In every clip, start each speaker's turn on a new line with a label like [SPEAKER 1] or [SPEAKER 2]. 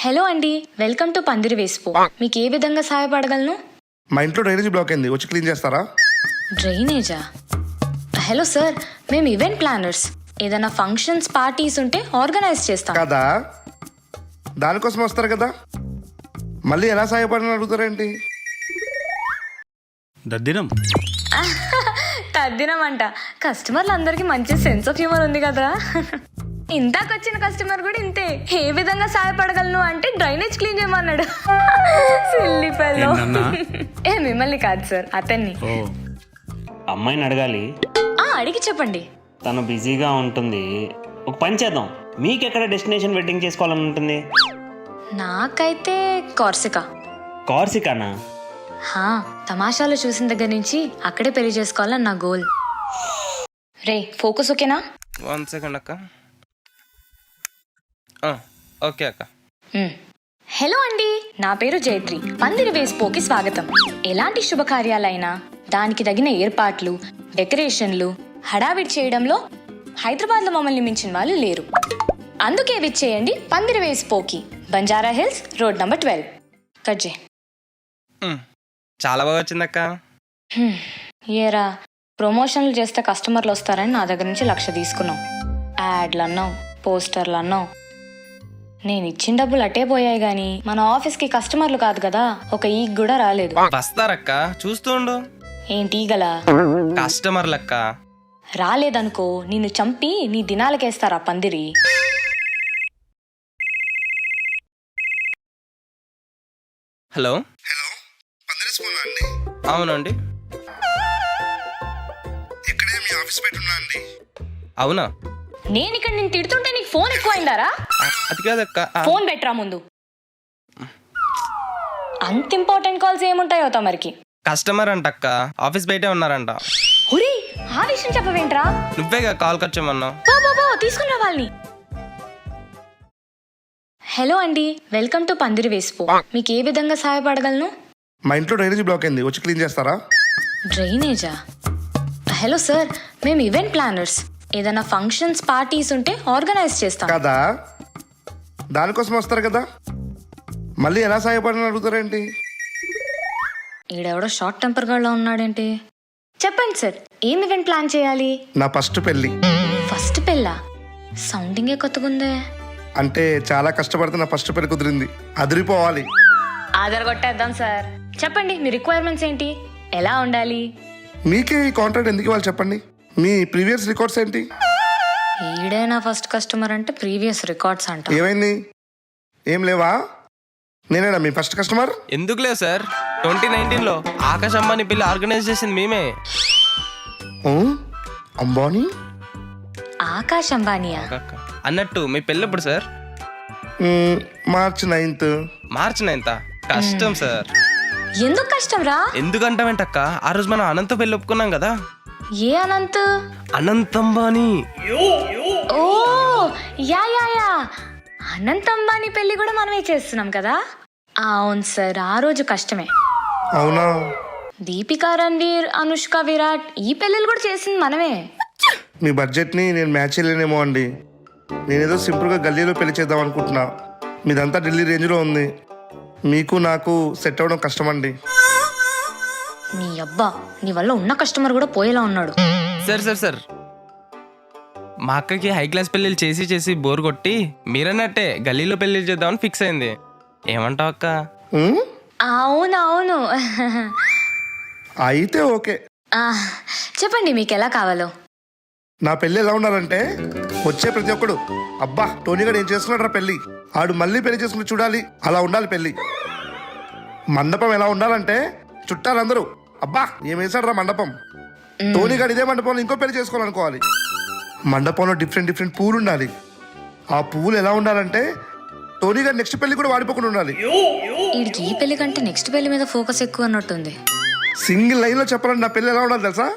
[SPEAKER 1] Hello అండి, welcome to పందిరి వేసిపో. మీకు ఏ విధంగా సహాయపడగలను?
[SPEAKER 2] మా ఇంట్లో డ్రైనేజ్ బ్లాక్ అయింది, వచ్చి క్లీన్ చేస్తారా?
[SPEAKER 1] డ్రైనేజా? హలో సార్, మేము ఈవెంట్ ప్లానర్స్. ఏదైనా ఫంక్షన్స్ పార్టీస్ ఉంటే ఆర్గనైజ్ చేస్తాం
[SPEAKER 2] కదా, దానికోసం వస్తారు కదా, మళ్ళీ ఎలా సహాయపడని అడుగుతారేంటి?
[SPEAKER 3] దద్దినం
[SPEAKER 1] తద్దినమంట. కస్టమర్లు అందరికి మంచి సెన్స్ ఆఫ్ హ్యూమర్ ఉంది కదా. ఇందాకొచ్చిన కస్టమర్ కూడా ఇంతే. ఏ విధంగా సహాయపడగలను అంటే డ్రైనేజ్ క్లీన్ చేయమన్నాడు. Silly fellow. ఏ మిమ్మల్ని కాదు సార్, అతన్ని.
[SPEAKER 4] అమ్మాయిని అడగాలి.
[SPEAKER 1] అడిగి చెప్పండి.
[SPEAKER 4] తను బిజీగా ఉంటుంది. ఒక పని చేద్దాం, మీకెక్కడ డెస్టినేషన్ వెడ్డింగ్ చేసుకోవాలని ఉంటుంది?
[SPEAKER 1] నాకైతే కార్సికా.
[SPEAKER 4] కార్సికానా?
[SPEAKER 1] తమాషాలు చూసిన దగ్గర నుంచి అక్కడే పెళ్లి చేసుకోవాలని నా గోల్. రే ఫోకస్ ఓకేనా?
[SPEAKER 5] 1 సెకండ్ అక్క. ఓకే అక్క.
[SPEAKER 1] హలో అండి, నా పేరు జైత్రి. పందిరి వేసిపోకి స్వాగతం. ఎలాంటి శుభకార్యాలైనా దానికి తగిన ఏర్పాట్లు, డెకరేషన్లు, హడావిడి చేయడంలో హైదరాబాద్లో మమ్మల్ని మించిన వాళ్ళు లేరు. అందుకే విచ్చేయండి పందిరి వేసిపోకి, బంజారా హిల్స్, రోడ్ నంబర్ 12. కజ్జే.
[SPEAKER 5] చాలా బాగా వచ్చిందక్క.
[SPEAKER 1] ఏరా, ప్రమోషన్లు చేస్తే కస్టమర్లు వస్తారని నా దగ్గర నుంచి 1,00,000 తీసుకున్నావు. యాడ్లు అన్నావు, పోస్టర్లు అన్నావు. నేను ఇచ్చిన డబ్బులు అట్టే పోయాయి గాని మన ఆఫీస్కి కస్టమర్లు కాదు కదా, ఒక ఈగ్ కూడా రాలేదు.
[SPEAKER 5] వస్తారక్క, చూస్తుండు.
[SPEAKER 1] ఏంటి ఈగలా?
[SPEAKER 5] కస్టమర్లక్క.
[SPEAKER 1] రాలేదనుకో నిన్ను చంపి నీ దినాలకేస్తారా పందిరి.
[SPEAKER 5] హలో.
[SPEAKER 2] హలో, పందిరి స్కూల్ అండి?
[SPEAKER 5] అవునండి.
[SPEAKER 2] ఇక్కడే మీ ఆఫీస్ బయట ఉన్నా అండి.
[SPEAKER 5] అవునా?
[SPEAKER 1] నేను ఇక్కడ నేను తిడుతుంటే నీకు ఫోన్ ఎక్కువైందారా?
[SPEAKER 5] అది కాదక్క.
[SPEAKER 1] ఫోన్ పెట్టరా ముందు. అంత ఇంపార్టెంట్ కాల్స్ ఏముంటాయో తమరికి.
[SPEAKER 5] కస్టమర్ అంటక్క, ఆఫీస్ బయటే ఉన్నారంట.
[SPEAKER 1] హురీ, ఆ విషయం చెప్పవేంట్రా?
[SPEAKER 5] నువ్వేగా కాల్ వచ్చామన్నావు.
[SPEAKER 1] తీసుకున్న వాళ్ళని. హలో అండి, వెల్కమ్ టు పందిరి వేసిపో. మీకు ఏ విధంగా సహాయపడగలను?
[SPEAKER 2] మా ఇంట్లో డ్రైనేజ్ బ్లాక్ అయింది, వచ్చి క్లీన్ చేస్తారా?
[SPEAKER 1] డ్రైనేజా? హలో సార్, మేము ఈవెంట్ ప్లానర్స్. ఏదైనా ఫంక్షన్స్ పార్టీస్ ఉంటే ఆర్గనైజ్ చేస్తాం
[SPEAKER 2] కదా, దానికోసం వస్తారు కదా, మళ్ళీ ఎలా సహాయపడని అడుగుతారేంటి?
[SPEAKER 1] ఈడెవడో షార్ట్ టెంపర్ గా ఉన్నాడేంటి? చెప్పండి సార్, ఏం ఈవెంట్ ప్లాన్ చేయాలి?
[SPEAKER 2] నా ఫస్ట్ పెళ్ళి.
[SPEAKER 1] ఫస్ట్ పెళ్ళా? సౌండింగే కొత్తగుందే.
[SPEAKER 2] అంటే చాలా కష్టపడితే నా ఫస్ట్ పెళ్లి కుదిరింది, అదిరిపోవాలి.
[SPEAKER 1] ఆధార్ కొట్టేద్దాం సార్. చెప్పండి మీ రిక్వైర్మెంట్స్ ఏంటి, ఎలా ఉండాలి?
[SPEAKER 2] మీకే ఈ కాంట్రాక్ట్ ఎందుకు ఇవ్వాలి చెప్పండి? మీ ప్రీవియస్ రికార్డ్స్ ఏంటి?
[SPEAKER 1] ఈడే నా ఫస్ట్ కస్టమర్ అంటే ప్రీవియస్ రికార్డ్స్ అంట.
[SPEAKER 2] ఏమైంది, ఏం లేవా? నేనేనా మీ ఫస్ట్ కస్టమర్?
[SPEAKER 5] ఎందుకులే సార్, 2019లో ఆకాశ్ అంబానీ పెళ్లి ఆర్గనైజ్ చేసింది మేమే.
[SPEAKER 2] అంబానీ?
[SPEAKER 1] ఆకాశ్ అంబానీయా?
[SPEAKER 5] అన్నట్టు మీ పెళ్ళి ఎప్పుడు సార్?
[SPEAKER 2] March 9th.
[SPEAKER 5] మార్చి 9th? కష్టం సార్.
[SPEAKER 1] ఎందుకు కష్టం రా?
[SPEAKER 5] ఎందుకంటావేంటక్క, ఆ రోజు మనం అనంత పెళ్లి ఒప్పుకున్నాం కదా.
[SPEAKER 1] ఏ అనంత్?
[SPEAKER 5] అనంత్ అంబానీ.
[SPEAKER 1] ఓ yeah yeah yeah, Anant Ambani పెళ్లి కూడా మనమే చేస్తున్నాం కదా. అవును సార్, ఆ రోజు కష్టమే.
[SPEAKER 2] అవునా?
[SPEAKER 1] దీపికా, రణ్వీర్, అనుష్క, విరాట్ ఈ పెళ్ళిళ్ళు కూడా చేసింది మనమే.
[SPEAKER 2] మీ బడ్జెట్ని నేను మ్యాచ్ చేయలేనేమో అండి. నేనేదో సింపుల్గా గల్లీలో పెళ్లి చేద్దాం అనుకుంటున్నా. మీదంతా ఢిల్లీ రేంజ్లో ఉంది, మీకు నాకు సెట్ అవ్వడం కష్టం అండి.
[SPEAKER 1] నీ అబ్బా, నీ వల్ల ఉన్న కస్టమర్ కూడా పోయేలా ఉన్నాడు.
[SPEAKER 5] సార్ మా అక్కకి హై క్లాస్ పెళ్ళిళ్ళు చేసి చేసి బోర్ కొట్టి మీరన్నట్టే గల్లీలో పెళ్లిళ్ళు చేద్దామని ఫిక్స్ అయింది. ఏమంటావు అక్క?
[SPEAKER 1] అవునవును.
[SPEAKER 2] అయితే ఓకే.
[SPEAKER 1] చెప్పండి మీకు ఎలా కావాలో.
[SPEAKER 2] నా పెళ్ళి ఎలా ఉండాలంటే, వచ్చే ప్రతి ఒక్కడు అబ్బా టోనీ గారు ఏం చేసుకున్నాడు పెళ్ళి, ఆడు మళ్ళీ పెళ్లి చేసుకుని చూడాలి, అలా ఉండాలి పెళ్ళి. మండపం ఎలా ఉండాలంటే, చుట్టాలందరూ అబ్బా ఏం వేసాడు రా మండపం, టోనీ గారు ఇదే మండపంలో ఇంకో పెళ్లి చేసుకోవాలనుకోవాలి. మండపంలో డిఫరెంట్ పూలు ఉండాలి. ఆ పువ్వులు ఎలా ఉండాలంటే, టోనీ గారు నెక్స్ట్ పెళ్లి కూడా వాడిపోకుండా ఉండాలి.
[SPEAKER 1] వీడికి ఈ పెళ్లి కంటే నెక్స్ట్ పెళ్లి మీద ఫోకస్ ఎక్కువ అన్నట్టుంది.
[SPEAKER 2] సింగిల్ లైన్ లో చెప్పాలంటే నా పెళ్లి ఎలా ఉండాలి తెలుసా?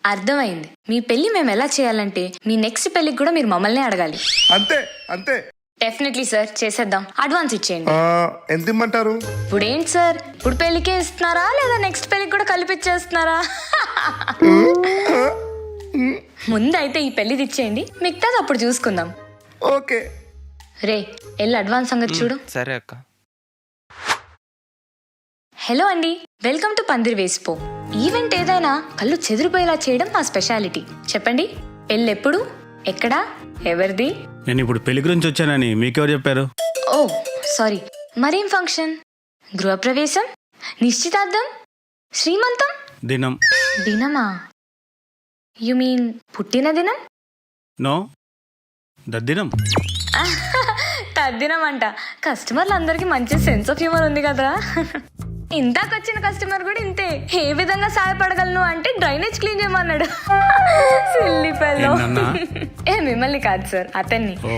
[SPEAKER 1] అర్థమైంది. మీ పెళ్లి మేము ఎలా చేయాలంటే, మీ నెక్స్ట్ పెళ్లికి కూడా మీరు మమ్మల్ని అడగాలి.
[SPEAKER 2] అంతే అంతే.
[SPEAKER 1] డెఫినెట్లీ సార్, చేసేద్దాం. అడ్వాన్స్ ఇచ్చేయండి.
[SPEAKER 2] ఎంత ఇమ్మంటారు?
[SPEAKER 1] ఇప్పుడు ఏంటి సార్, ఇప్పుడు పెళ్లికే ఇస్తున్నారా లేదా నెక్స్ట్ పెళ్లికి కూడా కలిపిచ్చేస్తున్నారా? ముందైతే ఈ పెళ్లిది ఇచ్చేయండి, మిగతాది అప్పుడు చూసుకుందాం.
[SPEAKER 2] ఓకే.
[SPEAKER 1] రే వెళ్ళి అడ్వాన్స్ సంగతి చూడు.
[SPEAKER 5] సరే అక్క.
[SPEAKER 1] హలో అండి, వెల్కమ్ టు పందిరి వేసిపో. ఈవెంట్ ఏదైనా కళ్ళు చెదిరిపోయేలా చేయడం మా స్పెషాలిటీ. చెప్పండి, పెళ్ళెప్పుడు, ఎక్కడా, ఎవరిది?
[SPEAKER 3] నేను ఇప్పుడు పెళ్లి గురించి వచ్చానని మీకెవరు చెప్పారు?
[SPEAKER 1] ఓ సారీ, మరేం ఫంక్షన్? గృహప్రవేశం, నిశ్చితార్థం, శ్రీమంతం?
[SPEAKER 3] దినం.
[SPEAKER 1] దినమా? యు మీన్ పుట్టిన దినం?
[SPEAKER 3] నో, దద్దినం.
[SPEAKER 1] తద్దినం అంట. కస్టమర్లు అందరికి మంచి సెన్స్ ఆఫ్ హ్యూమర్ ఉంది కదరా. ఇంతాకొచ్చిన కస్టమర్ కూడా ఇంతే. ఏ విధంగా సహాయపడగలను అంటే డ్రైనేజ్ క్లీన్ చేయమన్నాడు. Silly fellow.
[SPEAKER 3] ఏంటన్నా?
[SPEAKER 1] ఏ మిమ్మల్ని కాదు సార్, అతన్ని.
[SPEAKER 3] ఓ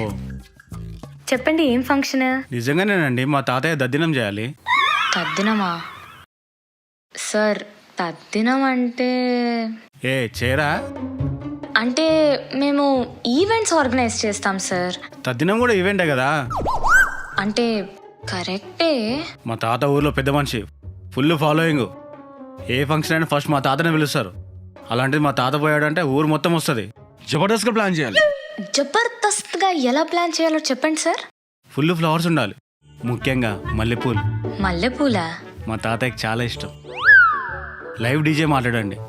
[SPEAKER 1] చెప్పండి, ఏం ఫంక్షన్?
[SPEAKER 3] నిజంగానేనండి, మా తాతయ్య దద్దినం చేయాలి.
[SPEAKER 1] తద్దినమా? సార్ తద్దినం అంటే
[SPEAKER 3] ఏ చేరా?
[SPEAKER 1] అంటే మేము ఈవెంట్స్ ఆర్గనైజ్ చేస్తాం సార్.
[SPEAKER 3] తద్దినం కూడా ఈవెంటే కదా.
[SPEAKER 1] అంటే కరెక్టే.
[SPEAKER 3] మా తాత ఊర్లో పెద్ద మనిషి, ఫుల్ ఫాలోయింగ్. ఏ ఫంక్షన్ అయినా ఫస్ట్ మా తాతనే పిలుస్తారు. అలాంటిది మా తాత పోయాడంటే ఊరు మొత్తం వస్తుంది. జబర్దస్త్గా ప్లాన్ చేయాలి.
[SPEAKER 1] జబర్దస్త్గా ఎలా ప్లాన్ చేయాలో చెప్పండి సార్.
[SPEAKER 3] ఫుల్ ఫ్లవర్స్ ఉండాలి, ముఖ్యంగా మల్లెపూలు.
[SPEAKER 1] మల్లెపూలా?
[SPEAKER 3] మా తాతయ్యకి చాలా ఇష్టం. లైవ్ డీజే మాట్లాడండి.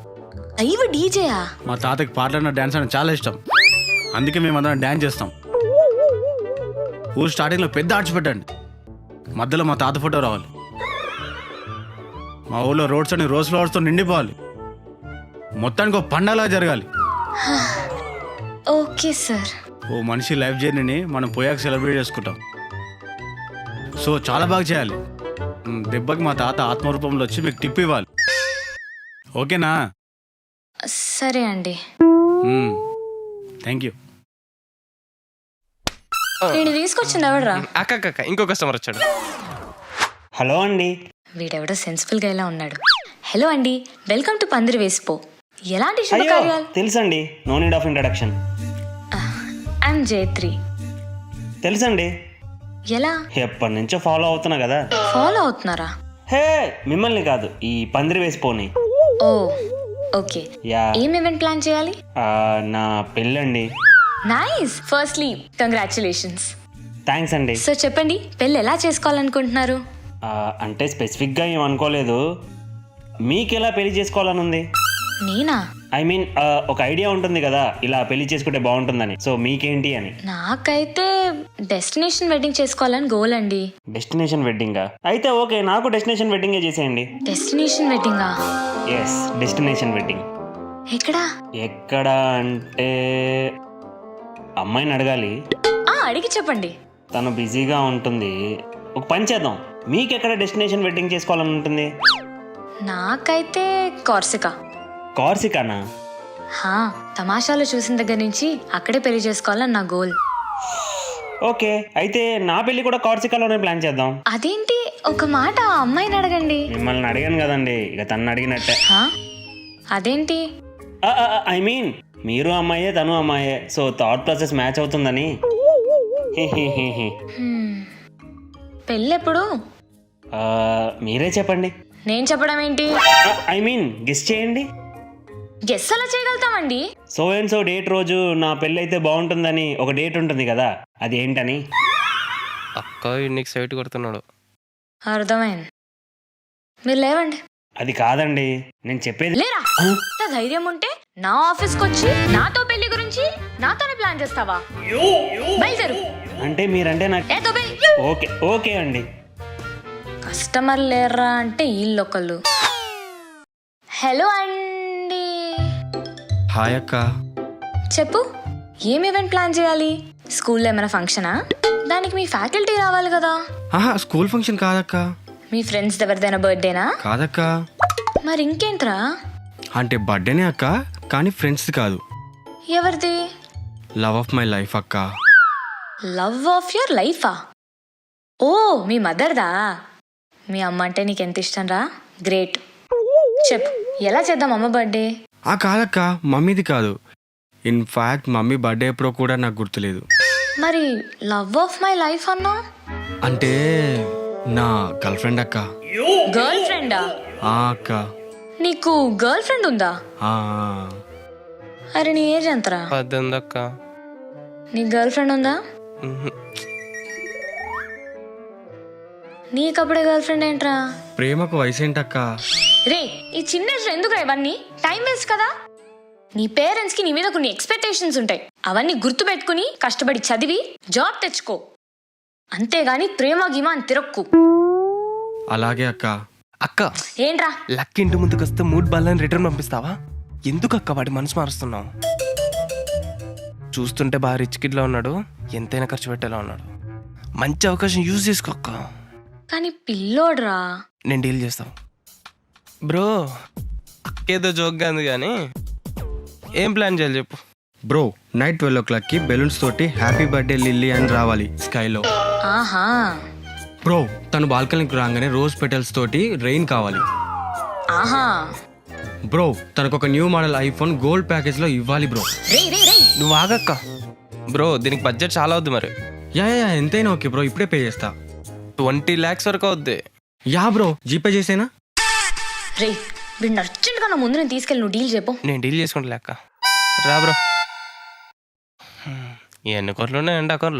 [SPEAKER 1] లైవ్ డీజేయా?
[SPEAKER 3] మా తాతకి పాటలన్న డ్యాన్స్ అంటే చాలా ఇష్టం, అందుకే మేము అందరం డ్యాన్స్ చేస్తాం. ఊరు స్టార్టింగ్లో పెద్ద ఆర్చ్ పెట్టండి, మధ్యలో మా తాత ఫోటో రావాలి. మా ఊళ్ళో రోడ్స్ అన్ని రోజ్ ఫ్లవర్స్తో నిండిపోవాలి. మొత్తానికి ఒక పండగలా జరగాలి.
[SPEAKER 1] Okay sir.
[SPEAKER 3] ఓ మనిషి లైఫ్ జర్నీని మనం పోయాక సెలబ్రేట్ చేసుకుంటాం. సో చాలా బాగా చేయాలి. దెబ్బకి మా తాత ఆత్మరూపంలో వచ్చి మీకు టిప్ ఇవ్వాలి. ఓకేనా?
[SPEAKER 1] సరే అండి.
[SPEAKER 3] Thank you.
[SPEAKER 1] నేను తీసుకొచ్చింది ఎవడరా?
[SPEAKER 5] అక్క అక్క అక్క, ఇంకో కస్టమర్ వచ్చాడు.
[SPEAKER 4] హలో అండి.
[SPEAKER 1] వీడెవడో సెన్సిబుల్ గా ఇలా ఉన్నాడు. హలో అండి, వెల్కమ్ టు పందిరి వేసిపో. ఎలాంటి
[SPEAKER 4] అయ్యో
[SPEAKER 1] శుభకార్యాలు?
[SPEAKER 4] తెలుసండి, no need of introduction.
[SPEAKER 1] I'm Jaitri.
[SPEAKER 4] తెలుసండి,
[SPEAKER 1] ఎలా?
[SPEAKER 4] ఎప్పటి నుంచో ఫాలో అవుతున్నా కదా.
[SPEAKER 1] ఫాలో అవుతున్నారా?
[SPEAKER 4] హే మిమ్మల్ని కాదు, ఈ పందిరి వేసిపోని.
[SPEAKER 1] ఓ ఓకే.
[SPEAKER 4] యా,
[SPEAKER 1] ఏం ఈవెంట్ ప్లాన్ చేయాలి?
[SPEAKER 4] నా పెళ్ళండి.
[SPEAKER 1] నైస్. Firstly congratulations.
[SPEAKER 4] థ్యాంక్స్ అండి.
[SPEAKER 1] సో చెప్పండి, పెళ్ళి ఎలా చేసుకోవాలనుకుంటున్నారు?
[SPEAKER 4] అంటే స్పెసిఫిక్గా ఏం అనుకోలేదు. మీకు ఎలా పెళ్లి చేసుకోవాలని ఉంది?
[SPEAKER 1] నేనా?
[SPEAKER 4] ఐ మీన్ ఒక ఐడియా ఉంటుంది కదా, ఇలా పెళ్లి చేసుకుంటే బాగుంటుందని. సో మీకేంటి అని?
[SPEAKER 1] నాకైతే డెస్టినేషన్ వెడ్డింగ్ చేసుకోవాలని గోల్ అండి.
[SPEAKER 4] డెస్టినేషన్ వెడ్డింగా? అయితే ఓకే, నాకు డెస్టినేషన్ వెడ్డింగే చేసేయండి.
[SPEAKER 1] డెస్టినేషన్ వెడ్డింగా?
[SPEAKER 4] Yes, destination wedding.
[SPEAKER 1] ఎక్కడా?
[SPEAKER 4] ఎక్కడ అంటే అమ్మాయిని అడగాలి.
[SPEAKER 1] అడిగి చెప్పండి.
[SPEAKER 4] తను బిజీగా ఉంటుంది. ఒక పని చేద్దాం, మీకు ఎక్కడ డెస్టినేషన్ వెడ్డింగ్ చేసుకోవాలని ఉంటుంది?
[SPEAKER 1] నాకైతే కార్సికా.
[SPEAKER 4] కార్సికానా?
[SPEAKER 1] హా, తమాషాలు చూసిన దగ్గర నుంచి అక్కడే పెళ్లి చేసుకోవాలని నా గోల్.
[SPEAKER 4] ఓకే, అయితే నా పెళ్లి కూడా కార్సికాలోనే ప్లాన్ చేద్దాం.
[SPEAKER 1] అదేంటి, ఒక మాట ఆ అమ్మాయిని అడగండి.
[SPEAKER 4] మిమ్మల్ని అడిగాను కదండి, ఇక తను అడిగినట్టే.
[SPEAKER 1] హా, అదేంటి?
[SPEAKER 4] ఐ మీన్ మీరు అమ్మాయే, తను అమ్మాయే, సో థాట్ ప్రాసెస్ మ్యాచ్ అవుతుందని.
[SPEAKER 1] పెళ్ళెప్పుడు?
[SPEAKER 4] మీరే చెప్పండి.
[SPEAKER 1] నేను చెప్పడం ఏంటి?
[SPEAKER 4] ఐ మీన్ గెస్ చేయండి.
[SPEAKER 1] గెస్ ఎలా చేయగలుగుతామండి?
[SPEAKER 4] సో అండ్ సో డేట్ రోజు నా పెళ్ళి అయితే బాగుంటుందని ఒక డేట్ ఉంటుంది కదా, అది ఏంటని?
[SPEAKER 5] అక్క నీకు సైట్ కొడుతున్నాడు.
[SPEAKER 1] అర్థమైంది. మీరు లేవండి.
[SPEAKER 4] అది కాదండి నేను చెప్పేది.
[SPEAKER 1] లేరా? నా ధైర్యం ఉంటే నా ఆఫీస్కి వచ్చి నాతో పెళ్లి గురించి నాతోనే ప్లాన్ చేస్తావా? బయలుదేరు.
[SPEAKER 4] అంటే మీరంటే నాకు
[SPEAKER 1] ఏ తోబే.
[SPEAKER 4] ఓకే ఓకే అండి.
[SPEAKER 1] కస్టమర్ లేరా అంటే వీళ్ళొకళ్ళు. హలో అండి.
[SPEAKER 3] హాయ్ అక్క.
[SPEAKER 1] చెప్పు, ఏం ఈవెంట్ ప్లాన్ చేయాలి? స్కూల్లో ఏమైనా ఫంక్షనా? దానికి మీ ఫ్యాకల్టీ రావాలి కదా.
[SPEAKER 3] స్కూల్ ఫంక్షన్ కాదక్క.
[SPEAKER 1] మీ ఫ్రెండ్స్ ఎవరిదైనా బర్త్డేనా?
[SPEAKER 3] కాదక్క.
[SPEAKER 1] మరి ఇంకేంట్రా?
[SPEAKER 3] అంటే బర్త్డేనే అక్క, కానీ ఫ్రెండ్స్ కాదు.
[SPEAKER 1] ఎవరిది?
[SPEAKER 3] లవ్ ఆఫ్ మై లైఫ్ అక్క.
[SPEAKER 1] లవ్ ఆఫ్ యువర్ లైఫా? ఓ, మీ మదర్దా? మీ అమ్మ అంటే నీకెంత ఇష్టం రా. గ్రేట్. చెప్పు, ఎలా చేద్దాం అమ్మ బర్త్డే?
[SPEAKER 3] కాదక్క, మమ్మీది కాదు. ఇన్ఫాక్ట్ మమ్మీ బర్త్డే ఎప్పుడో కూడా నాకు గుర్తులేదు.
[SPEAKER 1] మరి లవ్ ఆఫ్ మై లైఫ్ అన్నా?
[SPEAKER 3] అంటే నా గర్ల్ ఫ్రెండ్ అక్క.
[SPEAKER 1] గర్ల్ ఫ్రెండా?
[SPEAKER 3] అక్క.
[SPEAKER 1] నీకు గర్ల్ ఫ్రెండ్ ఉందా? అరే నీ ఏజ్ ఎంతరా?
[SPEAKER 5] 18 అక్క.
[SPEAKER 1] నీ గర్ల్ ఫ్రెండ్ ఉందా? నీకప్పుడే గర్ల్ ఫ్రెండ్ ఏంట్రా?
[SPEAKER 6] ప్రేమకు వయసు ఏంటక్క?
[SPEAKER 1] రే ఈ చిన్న ఏజ్లో ఎందుకురా ఇవన్నీ? టైం వేస్ట్ కదా. నీ పేరెంట్స్ కి నీ మీద కొన్ని ఎక్స్పెక్టేషన్స్ ఉంటాయి. అవన్నీ గుర్తు పెట్టుకుని కష్టపడి చదివి జాబ్ తెచ్చుకో. అంతేగాని ప్రేమ గీమ అని తిరక్కు.
[SPEAKER 6] అలాగే అక్క.
[SPEAKER 5] అక్క
[SPEAKER 1] ఏంట్రా?
[SPEAKER 5] లక్ ఇంటి ముందుకు వస్తే మూడ్ బాలని రిటర్న్ పంపిస్తావా? ఎందుకు అక్క వాడి మనసు మారుస్తున్నావు? చూస్తుంటే బాగా రిచ్ కిడ్లో ఉన్నాడు, ఎంతైనా ఖర్చు పెట్టేలా ఉన్నాడు. మంచి అవకాశం యూజ్ చేసుకో అక్క.
[SPEAKER 1] కానీ పిల్లోడ్రా.
[SPEAKER 5] నేను డీల్ చేస్తాను బ్రో. అక్కేదో జోక్గా ఉంది కానీ ఏం ప్లాన్ చేయాలి చెప్పు.
[SPEAKER 6] బ్రో నైట్ 12 o'clockకి బెలూన్స్ తోటి హ్యాపీ బర్త్డే లిల్లీ అని రావాలి స్కైలో.
[SPEAKER 1] ఆహా.
[SPEAKER 6] బ్రో తను బాల్కనీకి రాగానే రోజ్ పెటల్స్ తోటి రెయిన్ కావాలి.
[SPEAKER 1] ఆహా.
[SPEAKER 6] బ్రో తనకు ఒక new model iPhone gold package లో ఇవ్వాలి బ్రో.
[SPEAKER 1] రే రే రే
[SPEAKER 5] నువ్వు ఆగక్క బ్రో, దీనికి బడ్జెట్ చాలా అవుద్ది మరి.
[SPEAKER 6] యా ఎంతైనా ఓకే బ్రో, ఇప్పుడే పే చేస్తా.
[SPEAKER 5] 20 lakhs వరకు అవుద్ది.
[SPEAKER 6] యా బ్రో జీపే చేసేనా?
[SPEAKER 1] రే వీడిని అర్జెంట్గా నా ముందు నేను తీసుకెళ్ళి నువ్వు డీల్ చెప్పు.
[SPEAKER 5] నేను డీల్ చేసుకుంటా అక్క. రా బ్రో. ఎన్ని కోట్లు ఉన్నాయండి అకౌంట్లో?